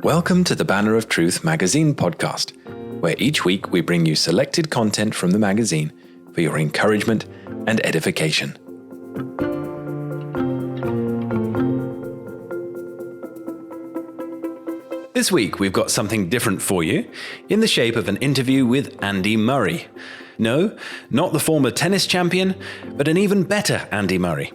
Welcome to the Banner of Truth magazine podcast, where each week we bring you selected content from the magazine for your encouragement and edification. This week we've got something different for you in the shape of an interview with Andy Murray. No, not the former tennis champion, but an even better Andy Murray.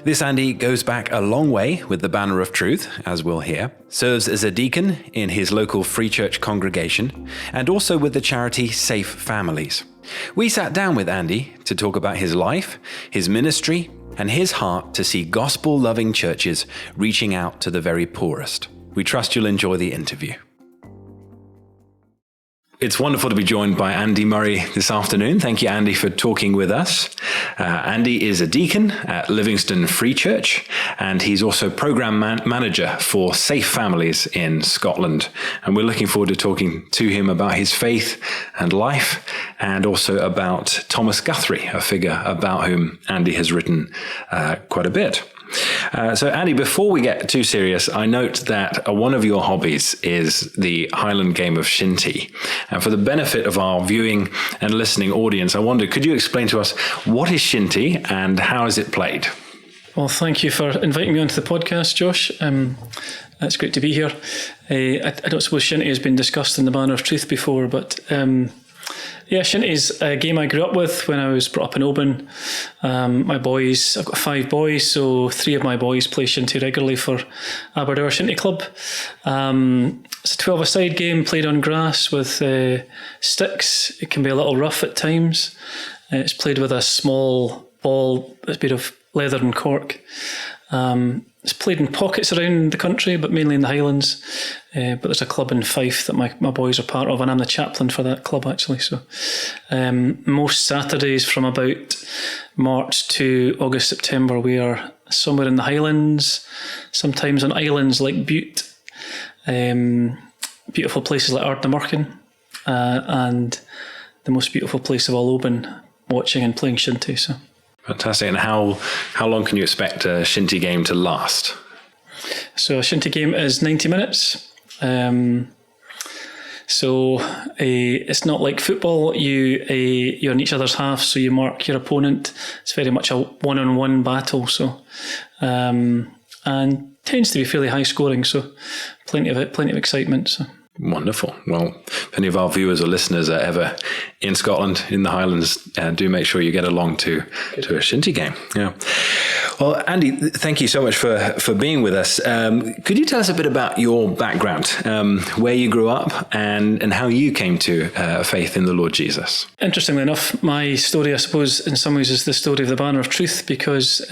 This Andy goes back a long way with the Banner of Truth, as we'll hear, serves as a deacon in his local free church congregation, and also with the charity Safe Families. We sat down with Andy to talk about his life, his ministry, and his heart to see gospel-loving churches reaching out to the very poorest. We trust you'll enjoy the interview. It's wonderful to be joined by Andy Murray this afternoon. Thank you, Andy, for talking with us. Andy is a deacon at Livingston Free Church, and he's also program manager for Safe Families in Scotland. And we're looking forward to talking to him about his faith and life, and also about Thomas Guthrie, a figure about whom Andy has written quite a bit. So Andy, before we get too serious, I note that one of your hobbies is the Highland game of shinty. And for the benefit of our viewing and listening audience, I wonder, could you explain to us what is shinty and how is it played? Well, thank you for inviting me onto the podcast, Josh. It's great to be here. I don't suppose shinty has been discussed in the Banner of Truth before, but shinty is a game I grew up with when I was brought up in Oban. My boys, I've got 5 boys, so 3 of my boys play shinty regularly for Aberdeen Shinty Club. It's a 12-a-side game played on grass with sticks. It can be a little rough at times. It's played with a small ball that's made of leather and cork. It's played in pockets around the country, but mainly in the Highlands. But there's a club in Fife that my boys are part of, and I'm the chaplain for that club, actually. So most Saturdays from about March to August, September, we are somewhere in the Highlands, sometimes on islands like Bute, beautiful places like Ardnamurchan, and the most beautiful place of all, Oban, watching and playing shinty. So. Fantastic. And how long can you expect a shinty game to last? So a shinty game is 90 minutes. It's not like football. You're in each other's half, so you mark your opponent. It's very much a one-on-one battle. So, and tends to be fairly high scoring. So, plenty of excitement. So. Wonderful. Well, if any of our viewers or listeners are ever in Scotland, in the Highlands, do make sure you get along to a shinty game. Yeah. Well, Andy, thank you so much for being with us. Could you tell us a bit about your background, where you grew up and how you came to faith in the Lord Jesus? Interestingly enough, my story, I suppose, in some ways is the story of the Banner of Truth, because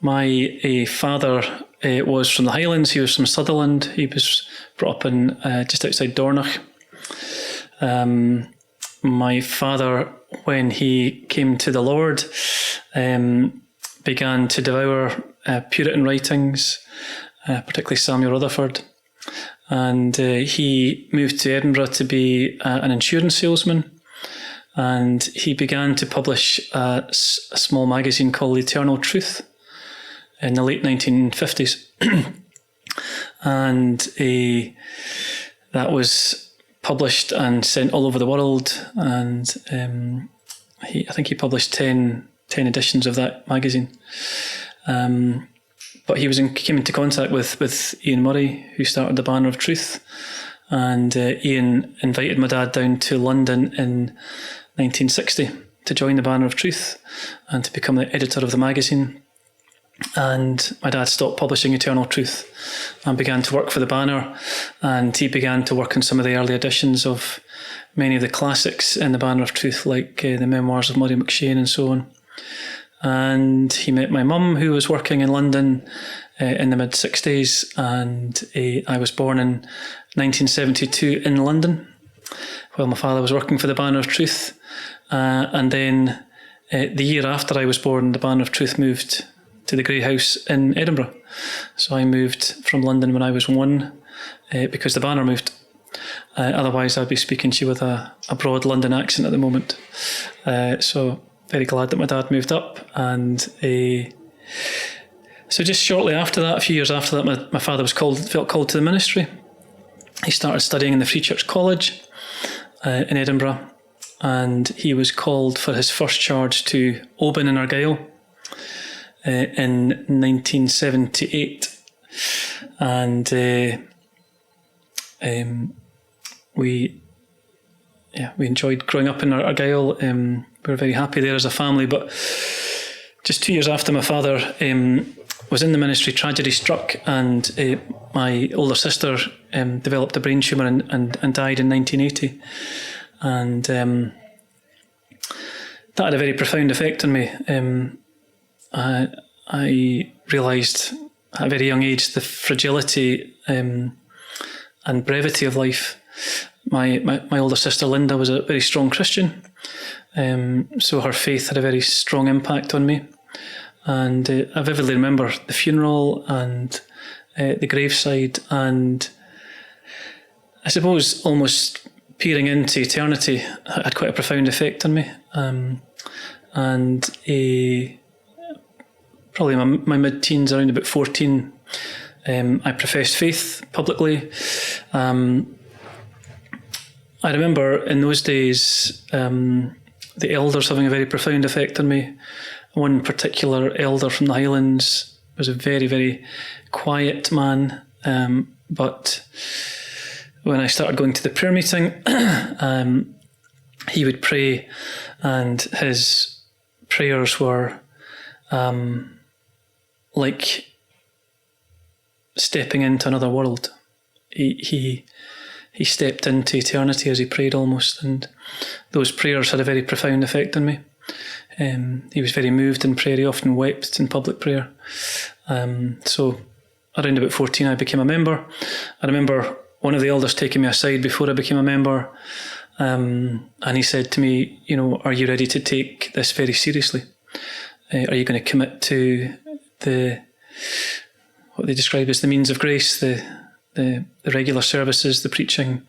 my father was from the Highlands. He was from Sutherland. He was brought up in just outside Dornoch. My father, when he came to the Lord, began to devour Puritan writings, particularly Samuel Rutherford. And he moved to Edinburgh to be an insurance salesman. And he began to publish a small magazine called Eternal Truth in the late 1950s. And that was published and sent all over the world. And I think he published 10 editions of that magazine. But he came into contact with Ian Murray, who started the Banner of Truth. And Ian invited my dad down to London in 1960 to join the Banner of Truth and to become the editor of the magazine. And my dad stopped publishing Eternal Truth and began to work for the Banner, and he began to work on some of the early editions of many of the classics in the Banner of Truth, like the memoirs of Murray McShane and so on. And he met my mum, who was working in London in the mid-60s, and I was born in 1972 in London while my father was working for the Banner of Truth. And then the year after I was born, the Banner of Truth moved to the Grey House in Edinburgh. So I moved from London when I was 1 because the Banner moved. Otherwise, I'd be speaking to you with a broad London accent at the moment. So very glad that my dad moved up, and So just shortly after that, a few years after that, my father felt called to the ministry. He started studying in the Free Church College in Edinburgh, and he was called for his first charge to Oban in Argyll in 1978. And we enjoyed growing up in Argyll. We were very happy there as a family, but just 2 years after my father was in the ministry, tragedy struck, and my older sister developed a brain tumour and died in 1980. And that had a very profound effect on me. I realised at a very young age the fragility and brevity of life. My older sister Linda was a very strong Christian, so her faith had a very strong impact on me. And I vividly remember the funeral and the graveside, and I suppose almost peering into eternity had quite a profound effect on me. And probably in my mid-teens, around about 14, I professed faith publicly. I remember in those days the elders having a very profound effect on me. One particular elder from the Highlands was a very, very quiet man, but when I started going to the prayer meeting, he would pray, and his prayers were like stepping into another world. He stepped into eternity as he prayed almost, and those prayers had a very profound effect on me. He was very moved in prayer. He often wept in public prayer. So around about 14 I became a member. I remember one of the elders taking me aside before I became a member, and he said to me, are you ready to take this very seriously? Are you going to commit to what they describe as the means of grace, the regular services, the preaching?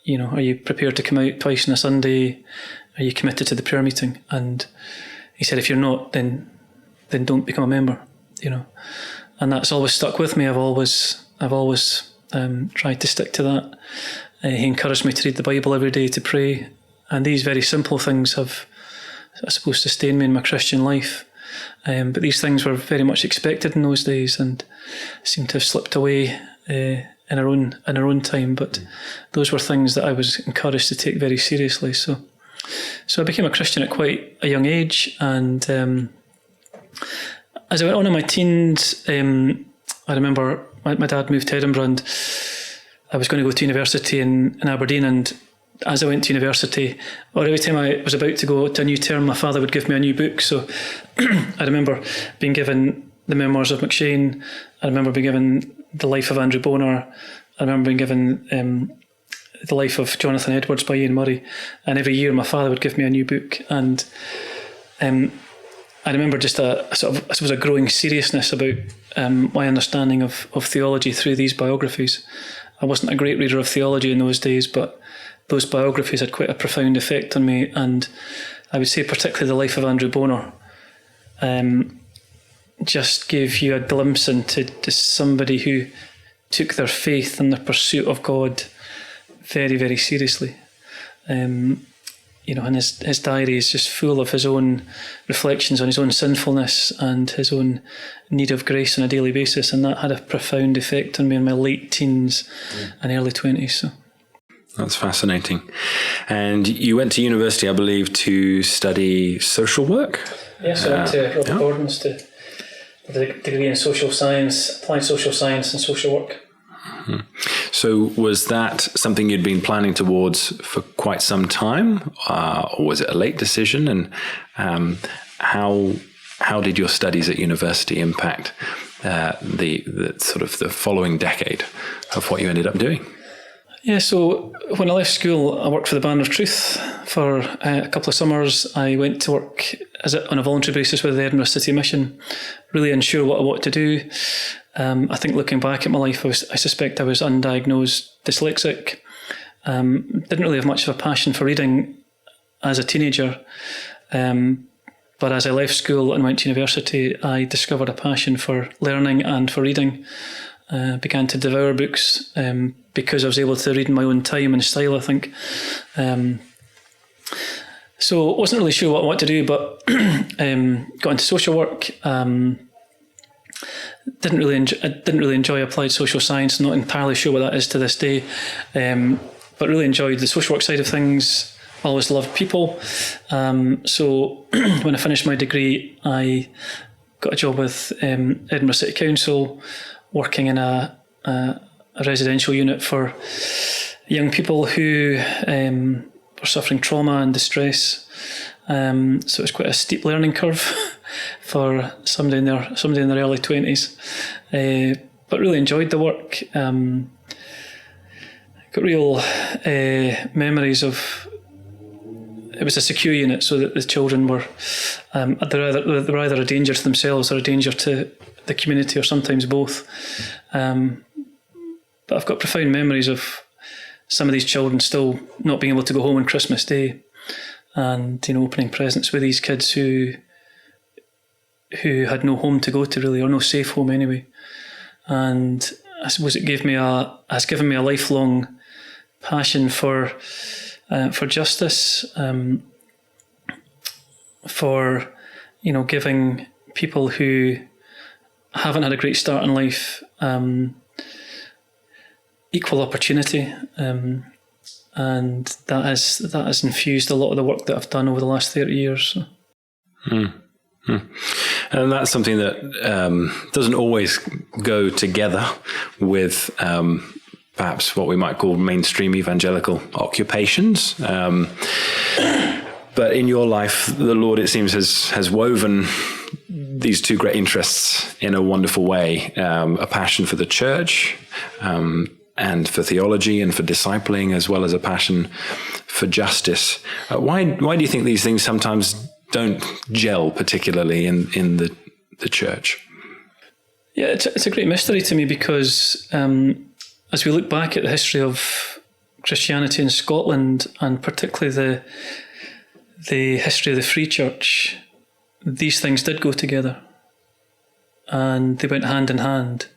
Are you prepared to come out twice on a Sunday? Are you committed to the prayer meeting? And he said, if you're not, then don't become a member. And that's always stuck with me. I've always tried to stick to that. He encouraged me to read the Bible every day, to pray, and these very simple things have, I suppose, sustained me in my Christian life. But these things were very much expected in those days, and seem to have slipped away in our own time. But those were things that I was encouraged to take very seriously. So I became a Christian at quite a young age, and as I went on in my teens, I remember my dad moved to Edinburgh, and I was going to go to university in Aberdeen. And as I went to university, or every time I was about to go to a new term, my father would give me a new book. So I remember being given the memoirs of McShane. I remember being given the life of Andrew Bonar. I remember being given the life of Jonathan Edwards by Ian Murray. And every year my father would give me a new book. And I remember just a sort of, I suppose, a growing seriousness about my understanding of theology through these biographies. I wasn't a great reader of theology in those days, but those biographies had quite a profound effect on me. And I would say particularly the life of Andrew Bonar just gave you a glimpse into somebody who took their faith and their pursuit of God very, very seriously. And his diary is just full of his own reflections on his own sinfulness and his own need of grace on a daily basis, and that had a profound effect on me in my late teens and early 20s. So that's fascinating. And you went to university, I believe, to study social work? Yes, I went to Robert Gordon's to the degree in social science, applied social science and social work. Mm-hmm. So was that something you'd been planning towards for quite some time, or was it a late decision? And how did your studies at university impact the sort of the following decade of what you ended up doing? Yeah, so when I left school, I worked for the Banner of Truth for a couple of summers. I went to work on a voluntary basis with the Edinburgh City Mission, really unsure what I wanted to do. I think looking back at my life, I suspect I was undiagnosed dyslexic. Didn't really have much of a passion for reading as a teenager. But as I left school and went to university, I discovered a passion for learning and for reading. Began to devour books because I was able to read in my own time and style, I think. So I wasn't really sure what to do, but got into social work. Didn't really enjoy applied social science. Not entirely sure what that is to this day, but really enjoyed the social work side of things. Always loved people. So when I finished my degree, I got a job with Edinburgh City Council, working in a residential unit for young people who were suffering trauma and distress. So it was quite a steep learning curve for somebody in their early 20s. But really enjoyed the work. Got real memories of. It was a secure unit, so that the children were they're either a danger to themselves or a danger to the community, or sometimes both. But I've got profound memories of some of these children still not being able to go home on Christmas Day, and opening presents with these kids who had no home to go to, really, or no safe home anyway. And I suppose it has given me a lifelong passion for justice, for giving people who haven't had a great start in life equal opportunity, and that has infused a lot of the work that I've done over the last 30 years. So. And that's something that doesn't always go together with perhaps what we might call mainstream evangelical occupations. But in your life, the Lord, it seems, has woven these two great interests in a wonderful way, a passion for the church and for theology and for discipling, as well as a passion for justice. Why do you think these things sometimes don't gel particularly in the church? Yeah, it's a great mystery to me, because as we look back at the history of Christianity in Scotland, and particularly the history of the Free Church, these things did go together, and they went hand in hand.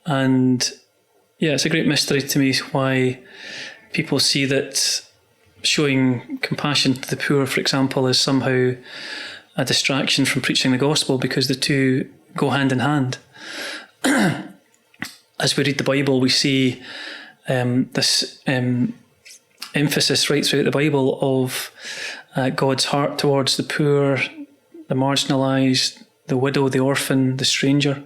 And yeah, it's a great mystery to me why people see that showing compassion to the poor, for example, is somehow a distraction from preaching the gospel, because the two go hand in hand. As we read the Bible, we see this emphasis right throughout the Bible of God's heart towards the poor, the marginalised, the widow, the orphan, the stranger.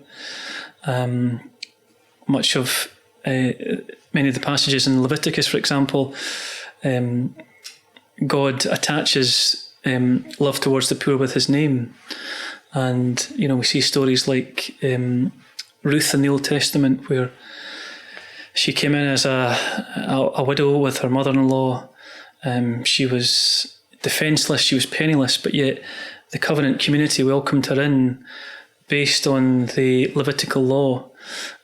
Much of many of the passages in Leviticus, for example, God attaches love towards the poor with his name. And, we see stories like Ruth in the Old Testament, where she came in as a widow with her mother-in-law. She was defenceless, she was penniless, but yet the covenant community welcomed her in based on the Levitical law,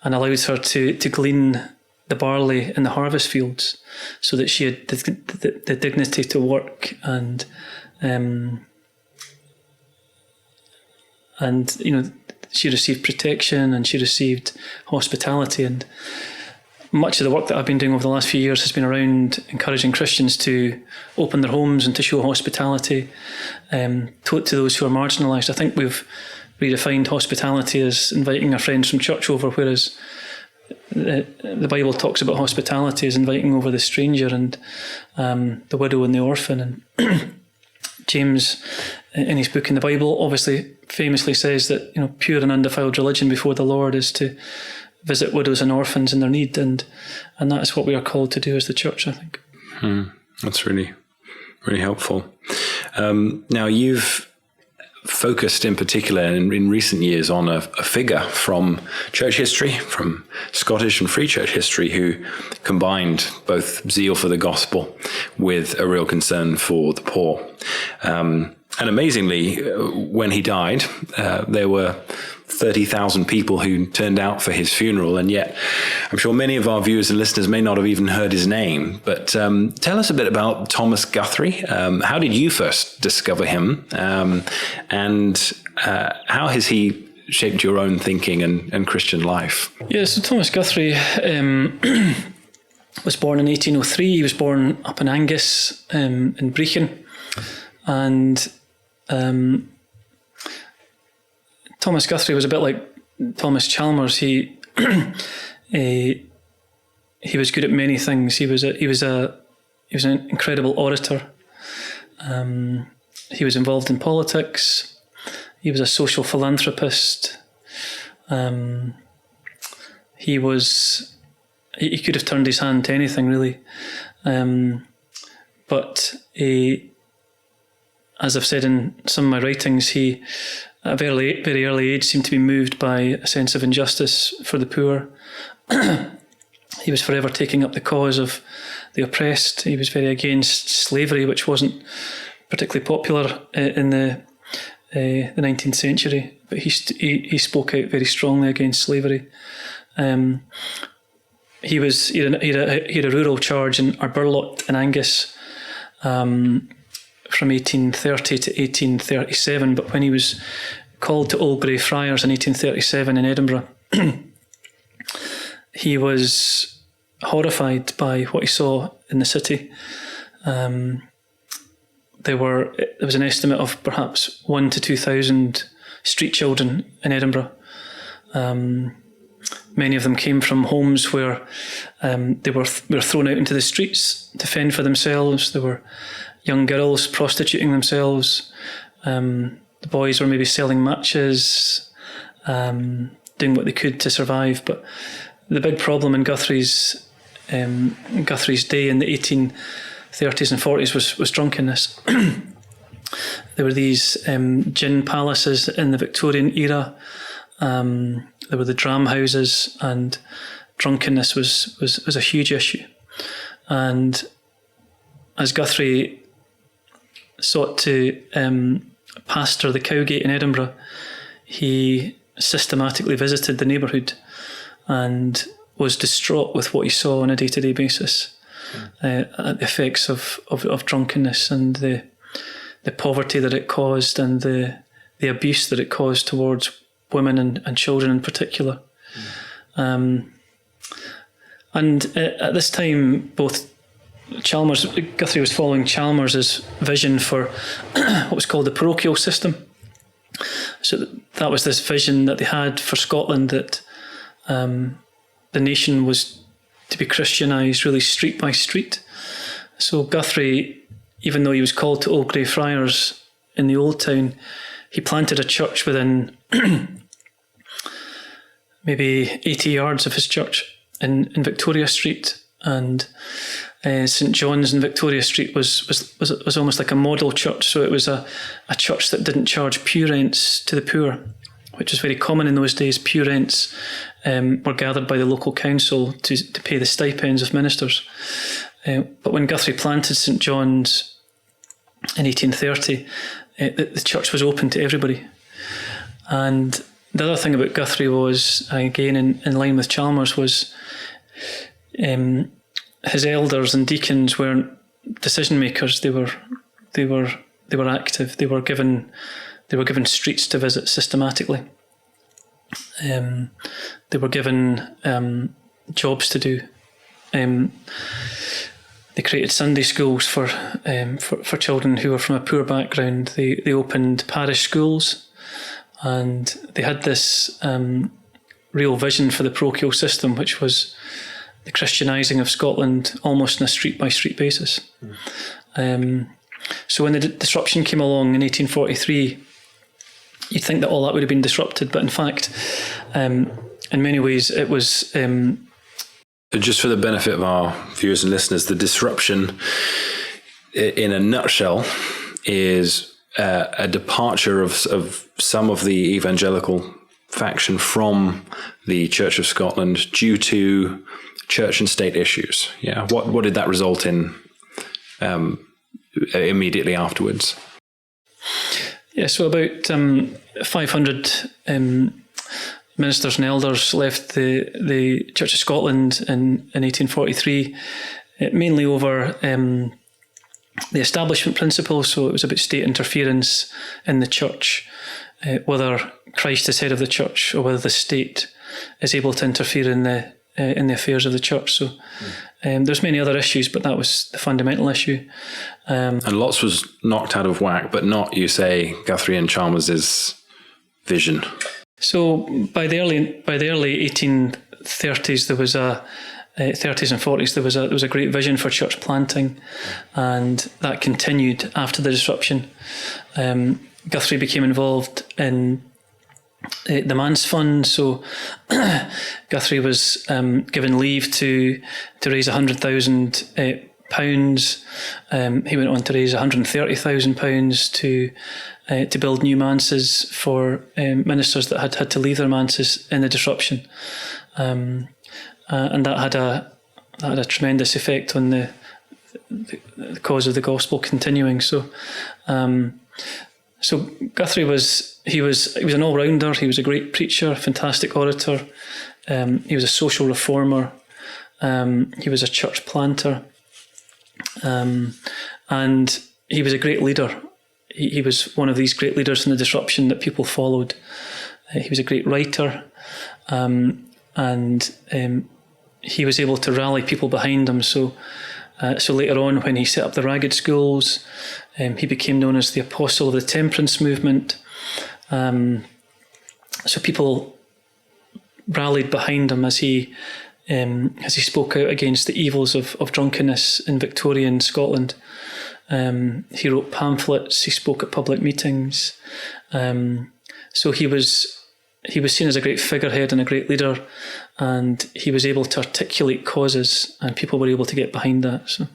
and allowed her to glean the barley in the harvest fields, so that she had the dignity to work and she received protection and she received hospitality. And much of the work that I've been doing over the last few years has been around encouraging Christians to open their homes and to show hospitality to those who are marginalised. I think we've redefined hospitality as inviting our friends from church over, whereas the Bible talks about hospitality as inviting over the stranger and the widow and the orphan. And James, in his book in the Bible, obviously famously says that pure and undefiled religion before the Lord is to visit widows and orphans in their need, and that is what we are called to do as the church, I think. That's really, really helpful. Now, you've focused in particular in recent years on a figure from church history, from Scottish and Free Church history, who combined both zeal for the gospel with a real concern for the poor. And amazingly, when he died, there were 30,000 people who turned out for his funeral. And yet I'm sure many of our viewers and listeners may not have even heard his name. But tell us a bit about Thomas Guthrie. How did you first discover him? And how has he shaped your own thinking and Christian life? Yeah, so Thomas Guthrie was born in 1803. He was born up in Angus, in Brechin. And Thomas Guthrie was a bit like Thomas Chalmers. He was good at many things. He was an incredible orator. He was involved in politics. He was a social philanthropist. He could have turned his hand to anything, really. But as I've said in some of my writings, he, at a very, very early age, seemed to be moved by a sense of injustice for the poor. He was forever taking up the cause of the oppressed. He was very against slavery, which wasn't particularly popular in the 19th century, but he spoke out very strongly against slavery. He had a rural charge in Arburlock in Angus from 1830 to 1837, but when he was called to Old Grey Friars in 1837 in Edinburgh, he was horrified by what he saw in the city. There was an estimate of perhaps 1,000 to 2,000 street children in Edinburgh. Many of them came from homes where they were thrown out into the streets to fend for themselves. There were young girls prostituting themselves. The boys were maybe selling matches, doing what they could to survive. But the big problem in Guthrie's day in the 1830s and 40s was drunkenness. There were these gin palaces in the Victorian era. There were the dram houses, and drunkenness was a huge issue. And as Guthrie sought to pastor the Cowgate in Edinburgh, he systematically visited the neighbourhood and was distraught with what he saw on a day-to-day basis, at the effects of drunkenness and the poverty that it caused and the abuse that it caused towards women and children in particular. And at this time, Guthrie was following Chalmers' vision for what was called the parochial system. So that was this vision that they had for Scotland, that the nation was to be Christianised really street by street. So Guthrie, even though he was called to Old Grey Friars in the Old Town, he planted a church within maybe 80 yards of his church in Victoria Street. And St John's in Victoria Street was almost like a model church. So it was a church that didn't charge pew rents to the poor, which was very common in those days. Pew rents were gathered by the local council to pay the stipends of ministers. But when Guthrie planted St John's in 1830, the church was open to everybody. And the other thing about Guthrie was, again in line with Chalmers, was his elders and deacons weren't decision makers. They were active. They were given streets to visit systematically. They were given jobs to do. They created Sunday schools for children who were from a poor background. They opened parish schools, and they had this real vision for the parochial system, which was the Christianising of Scotland almost on a street-by-street basis. So when the disruption came along in 1843, you'd think that all that would have been disrupted, but in fact, in many ways, it was... Just for the benefit of our viewers and listeners, the disruption, in a nutshell, is a departure of some of the evangelical faction from the Church of Scotland due to church and state issues. Yeah, what did that result in immediately afterwards? Yeah, so about 500 ministers and elders left the Church of Scotland in 1843, mainly over the establishment principle. So it was about state interference in the church, whether Christ is head of the church or whether the state is able to interfere in the affairs of the church. So there's many other issues, but that was the fundamental issue. And lots was knocked out of whack, but not, you say, Guthrie and Chalmers's vision. So by the early 1830s, there was 30s and 40s, there was a great vision for church planting, and that continued after the disruption. Guthrie became involved in the Manse Fund, so Guthrie was given leave to raise £100,000. He went on to raise £130,000 to build new manses for ministers that had to leave their manses in the disruption, and that had a tremendous effect on the cause of the gospel continuing. So Guthrie was an all-rounder. He was a great preacher, fantastic orator. He was a social reformer. He was a church planter, and he was a great leader. He was one of these great leaders in the disruption that people followed. He was a great writer, and he was able to rally people behind him. So later on, when he set up the Ragged Schools, he became known as the apostle of the temperance movement. So people rallied behind him as he spoke out against the evils of drunkenness in Victorian Scotland. He wrote pamphlets. He spoke at public meetings. So he was seen as a great figurehead and a great leader, and he was able to articulate causes, and people were able to get behind that. So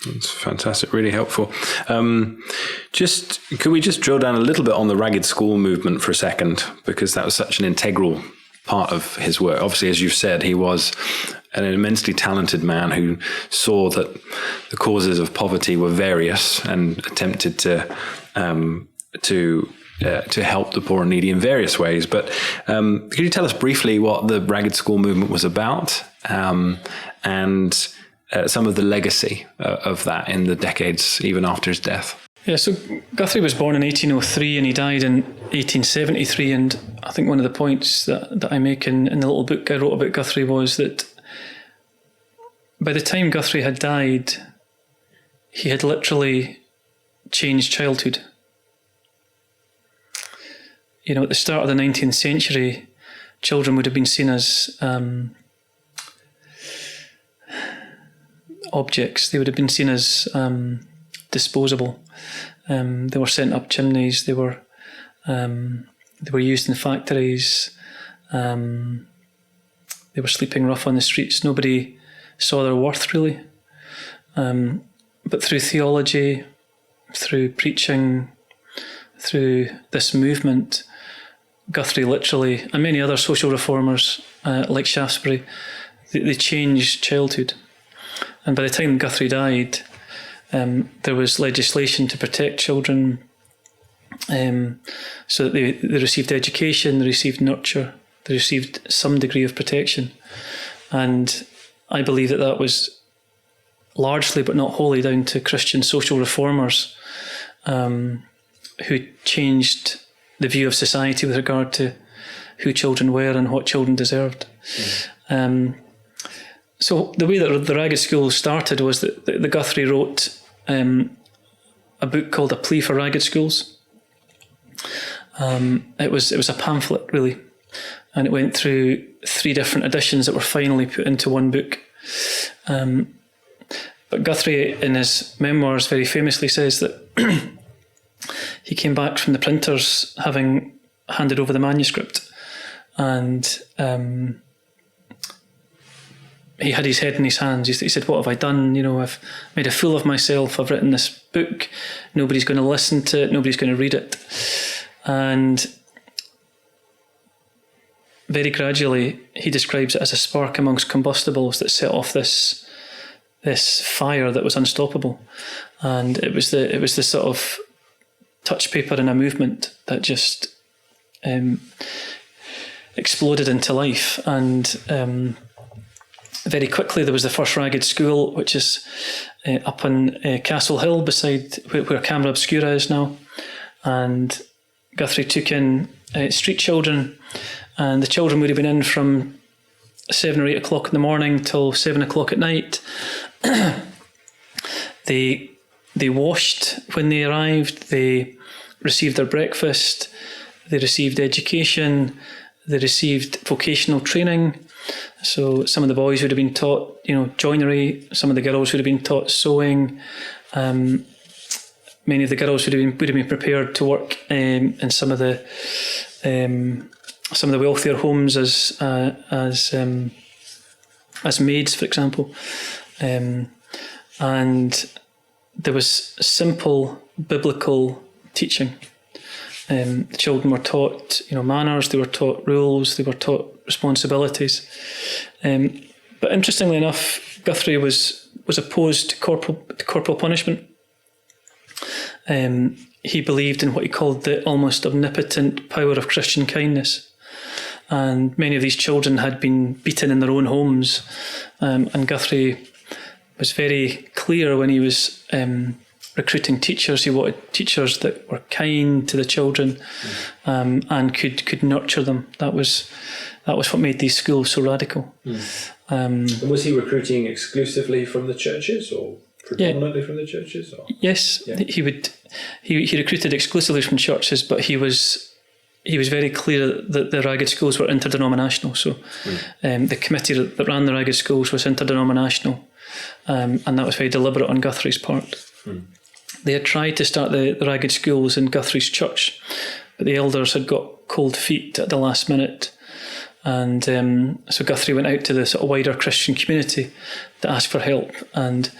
it's fantastic, really helpful. Could we just drill down a little bit on the Ragged School movement for a second, because that was such an integral part of his work. Obviously, as you've said, he was an immensely talented man who saw that the causes of poverty were various and attempted to help the poor and needy in various ways. But could you tell us briefly what the Ragged School movement was about, and some of the legacy of that in the decades even after his death? Yeah, so Guthrie was born in 1803 and he died in 1873. And I think one of the points that I make in the little book I wrote about Guthrie was that by the time Guthrie had died, he had literally changed childhood. You know, at the start of the 19th century, children would have been seen as objects. They would have been seen as disposable. They were sent up chimneys. They were used in factories. They were sleeping rough on the streets. Nobody saw their worth, really. But through theology, through preaching, through this movement, Guthrie literally, and many other social reformers like Shaftesbury, they changed childhood. And by the time Guthrie died, there was legislation to protect children, so that they received education, they received nurture, they received some degree of protection. And I believe that was largely, but not wholly, down to Christian social reformers who changed the view of society with regard to who children were and what children deserved. So the way that the Ragged School started was that the Guthrie wrote a book called A Plea for Ragged Schools. It was a pamphlet, really, and it went through 3 different editions that were finally put into one book. But Guthrie, in his memoirs, very famously says that he came back from the printers having handed over the manuscript, and he had his head in his hands. He said, "What have I done? You know, I've made a fool of myself. I've written this book. Nobody's going to listen to it. Nobody's going to read it." And very gradually, he describes it as a spark amongst combustibles that set off this fire that was unstoppable. And it was the sort of touch paper in a movement that just exploded into life. And very quickly there was the first Ragged School, which is up on Castle Hill beside where Camera Obscura is now. And Guthrie took in street children, and the children would have been in from 7 or 8 o'clock in the morning till 7 o'clock at night. They washed when they arrived, they received their breakfast, they received education, they received vocational training. So some of the boys would have been taught, joinery, some of the girls would have been taught sewing. Many of the girls would have been prepared to work in some of the wealthier homes as maids, for example. And there was simple biblical teaching. The children were taught, manners. They were taught rules. They were taught responsibilities. But interestingly enough, Guthrie was opposed to corporal punishment. He believed in what he called the almost omnipotent power of Christian kindness. And many of these children had been beaten in their own homes. And Guthrie was very clear when he was recruiting teachers. He wanted teachers that were kind to the children and could nurture them. That was what made these schools so radical. And was he recruiting exclusively from the churches, or predominantly from the churches? Or? Yes, yeah. He recruited exclusively from churches, but he was very clear that the Ragged Schools were interdenominational. So the committee that ran the Ragged Schools was interdenominational, and that was very deliberate on Guthrie's part. They had tried to start the Ragged Schools in Guthrie's church, but the elders had got cold feet at the last minute. And so Guthrie went out to the sort of wider Christian community to ask for help. And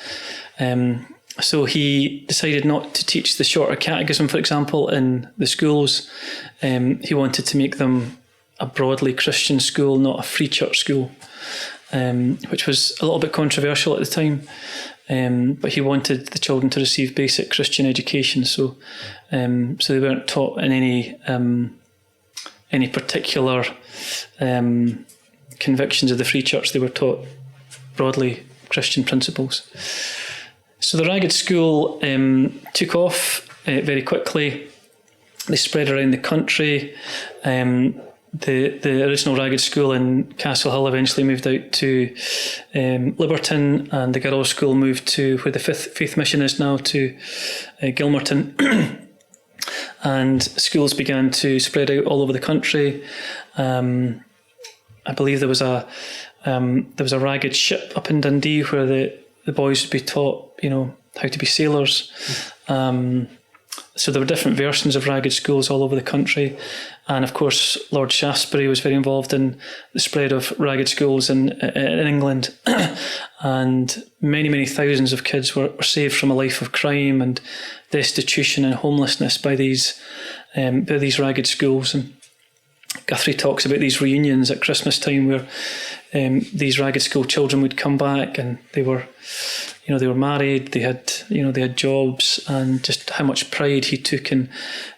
so he decided not to teach the shorter catechism, for example, in the schools. He wanted to make them a broadly Christian school, not a free church school, which was a little bit controversial at the time. But he wanted the children to receive basic Christian education, so they weren't taught in any particular convictions of the free church. They were taught broadly Christian principles. So the Ragged School took off very quickly. They spread around the country. The original Ragged School in Castle Hill eventually moved out to Liberton, and the girls' school moved to where the Faith Mission is now, to Gilmerton. And schools began to spread out all over the country. I believe there was a ragged ship up in Dundee where the boys would be taught, how to be sailors. So there were different versions of Ragged Schools all over the country. And of course, Lord Shaftesbury was very involved in the spread of Ragged Schools in England. And many, many thousands of kids were saved from a life of crime and destitution and homelessness by these Ragged Schools. And Guthrie talks about these reunions at Christmas time where these Ragged School children would come back, and they were married, they had jobs, and just how much pride he took in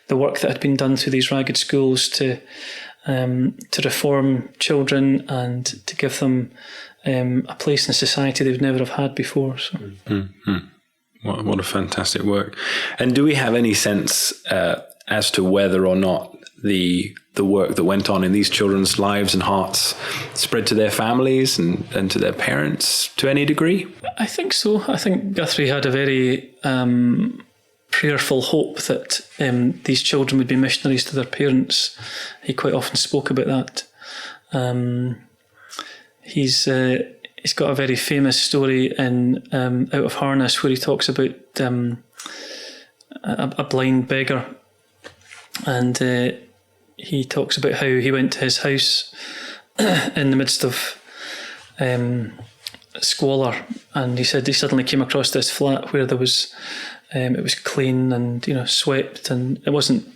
the work that had been done through these Ragged Schools to reform children and to give them a place in society they'd never have had before. So. Mm-hmm. What a fantastic work! And do we have any sense as to whether or not the work that went on in these children's lives and hearts spread to their families and to their parents to any degree? I think so. I think Guthrie had a very prayerful hope that these children would be missionaries to their parents. He quite often spoke about that. He's got a very famous story in Out of Harness where he talks about a blind beggar, and he talks about how he went to his house in the midst of squalor, and he said he suddenly came across this flat where there was it was clean and swept, and it wasn't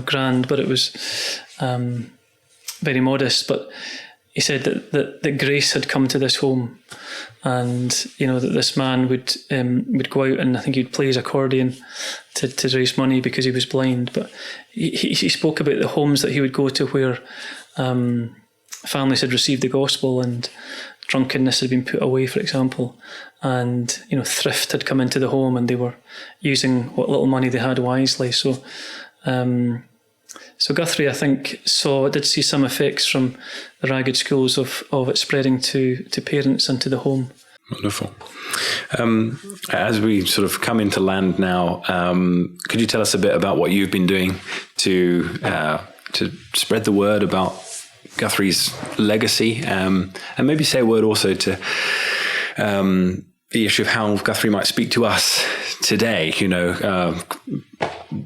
grand, but it was very modest. But he said that grace had come to this home, and that this man would go out, and I think he'd play his accordion to raise money because he was blind. But he spoke about the homes that he would go to where families had received the gospel and drunkenness had been put away, for example, and thrift had come into the home and they were using what little money they had wisely. So Guthrie, I think, did see some effects from the ragged schools of it spreading to parents and to the home. Wonderful. As we sort of come into land now, could you tell us a bit about what you've been doing to spread the word about Guthrie's legacy, and maybe say a word also to the issue of how Guthrie might speak to us today?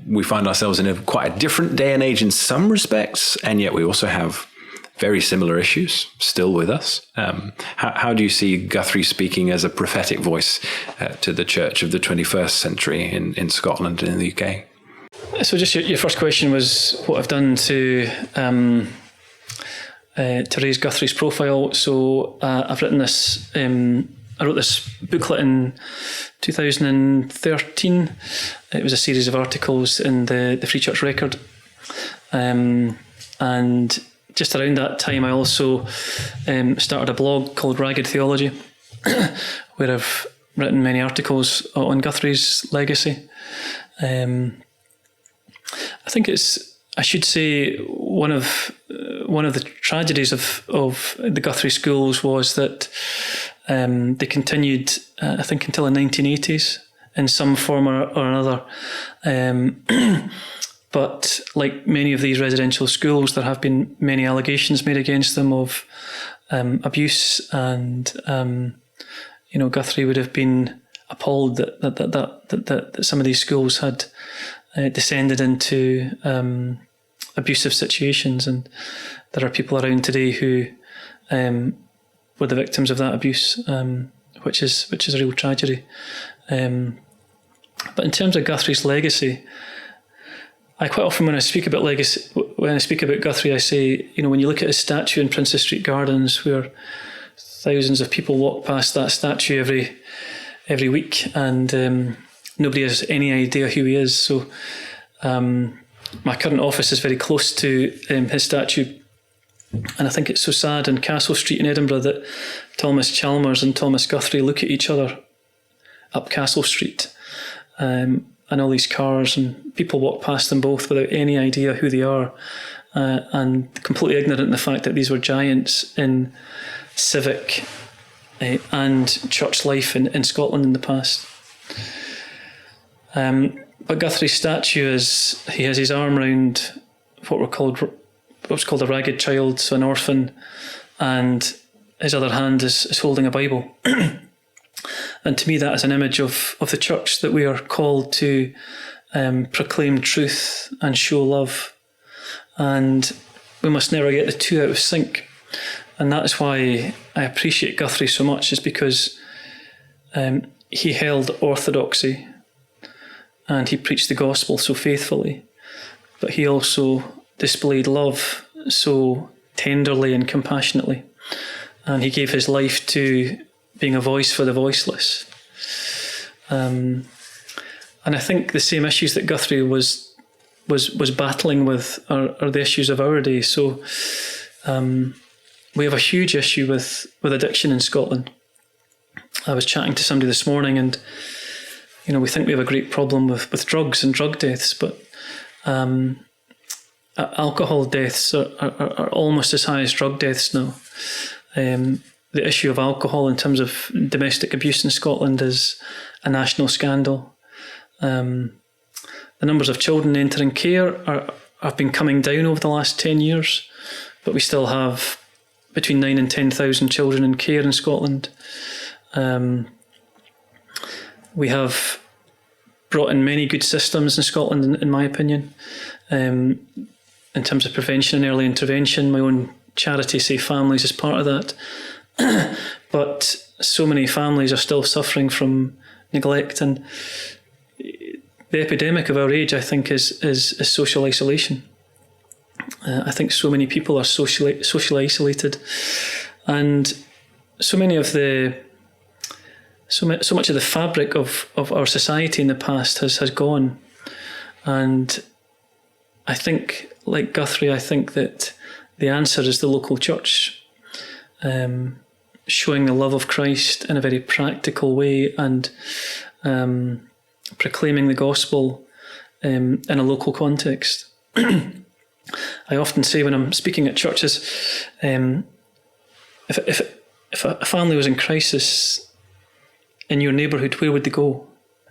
We find ourselves in quite a different day and age in some respects, and yet we also have very similar issues still with us. How do you see Guthrie speaking as a prophetic voice to the church of the 21st century in Scotland and in the UK? So just your first question was what I've done to raise Guthrie's profile. So I've written this, I wrote this booklet in 2013. It was a series of articles in the Free Church Record. And just around that time, I also started a blog called Ragged Theology, where I've written many articles on Guthrie's legacy. I think I should say, one of the tragedies of the Guthrie schools was that they continued, I think, until the 1980s in some form or another. But like many of these residential schools, there have been many allegations made against them of abuse, and Guthrie would have been appalled that some of these schools had descended into abusive situations, and there are people around today who were the victims of that abuse, which is a real tragedy. But in terms of Guthrie's legacy, I quite often, when I speak about Guthrie, I say, when you look at his statue in Princess Street Gardens, where thousands of people walk past that statue every week, and nobody has any idea who he is. So my current office is very close to his statue, and I think it's so sad in Castle Street in Edinburgh that Thomas Chalmers and Thomas Guthrie look at each other up Castle Street, and all these cars, and people walk past them both without any idea who they are, and completely ignorant of the fact that these were giants in civic and church life in Scotland in the past. But Guthrie's statue he has his arm round what's called a ragged child, so an orphan, and his other hand is holding a Bible. And to me, that is an image of the church, that we are called to proclaim truth and show love. And we must never get the two out of sync. And that is why I appreciate Guthrie so much, is because he held orthodoxy and he preached the gospel so faithfully, but he also displayed love so tenderly and compassionately. And he gave his life to being a voice for the voiceless. And I think the same issues that Guthrie was battling with are the issues of our day. So we have a huge issue with addiction in Scotland. I was chatting to somebody this morning, and we think we have a great problem with drugs and drug deaths, but alcohol deaths are almost as high as drug deaths now. The issue of alcohol in terms of domestic abuse in Scotland is a national scandal. The numbers of children entering care have been coming down over the last 10 years, but we still have between 9,000 and 10,000 children in care in Scotland. We have brought in many good systems in Scotland, in my opinion, in terms of prevention and early intervention. My own charity, Safe Families, is part of that. But so many families are still suffering from neglect, and the epidemic of our age, I think, is social isolation. I think so many people are socially isolated, and so much of the fabric of our society in the past has gone. And I think, like Guthrie, I think that the answer is the local church, showing the love of Christ in a very practical way and proclaiming the gospel in a local context. I often say when I'm speaking at churches, if a family was in crisis in your neighbourhood, where would they go?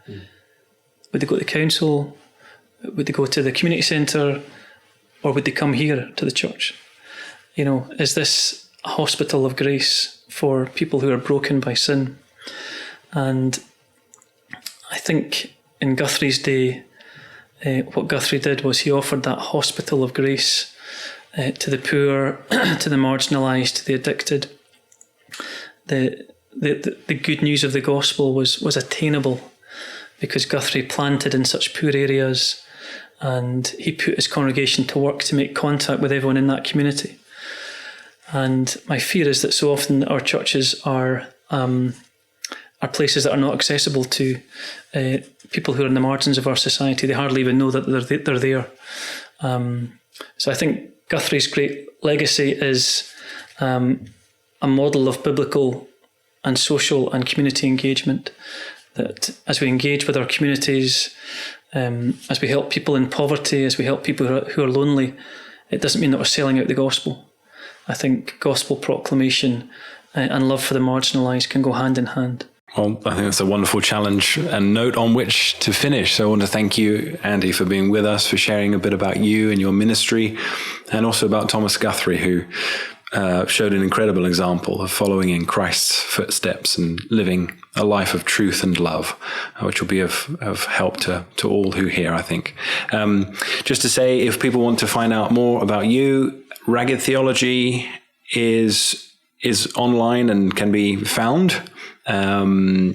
Would they go to the council? Would they go to the community centre? Or would they come here to the church? Is this a hospital of grace for people who are broken by sin? And I think in Guthrie's day, what Guthrie did was he offered that hospital of grace to the poor, to the marginalised, to the addicted. The good news of the gospel was attainable because Guthrie planted in such poor areas, and he put his congregation to work to make contact with everyone in that community. And my fear is that so often our churches are places that are not accessible to people who are in the margins of our society. They hardly even know that they're there. So I think Guthrie's great legacy is a model of biblical and social and community engagement, that as we engage with our communities, as we help people in poverty, as we help people who are lonely, it doesn't mean that we're selling out the gospel. I think gospel proclamation and love for the marginalised can go hand in hand. Well, I think that's a wonderful challenge and note on which to finish. So I want to thank you, Andy, for being with us, for sharing a bit about you and your ministry, and also about Thomas Guthrie, who showed an incredible example of following in Christ's footsteps and living a life of truth and love, which will be of help to all who hear, I think. Just to say, if people want to find out more about you, Ragged Theology is online and can be found. You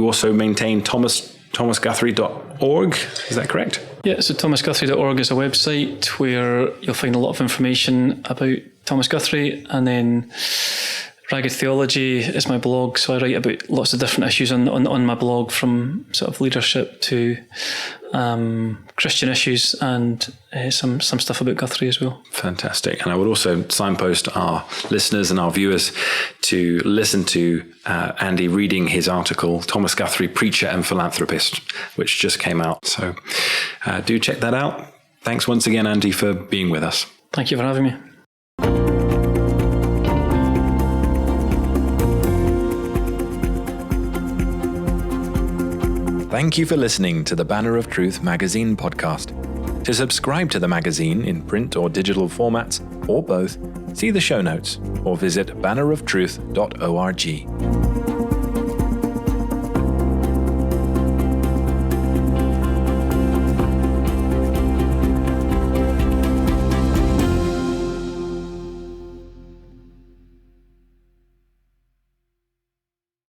also maintain thomasguthrie.org, is that correct? Yeah, so thomasguthrie.org is a website where you'll find a lot of information about Thomas Guthrie, and then Ragged Theology is my blog, so I write about lots of different issues on my blog, from sort of leadership to Christian issues, and some stuff about Guthrie as well. Fantastic. And I would also signpost our listeners and our viewers to listen to Andy reading his article, Thomas Guthrie, Preacher and Philanthropist, which just came out. So do check that out. Thanks once again, Andy, for being with us. Thank you for having me. Thank you for listening to the Banner of Truth magazine podcast. To subscribe to the magazine in print or digital formats, or both, see the show notes or visit banneroftruth.org.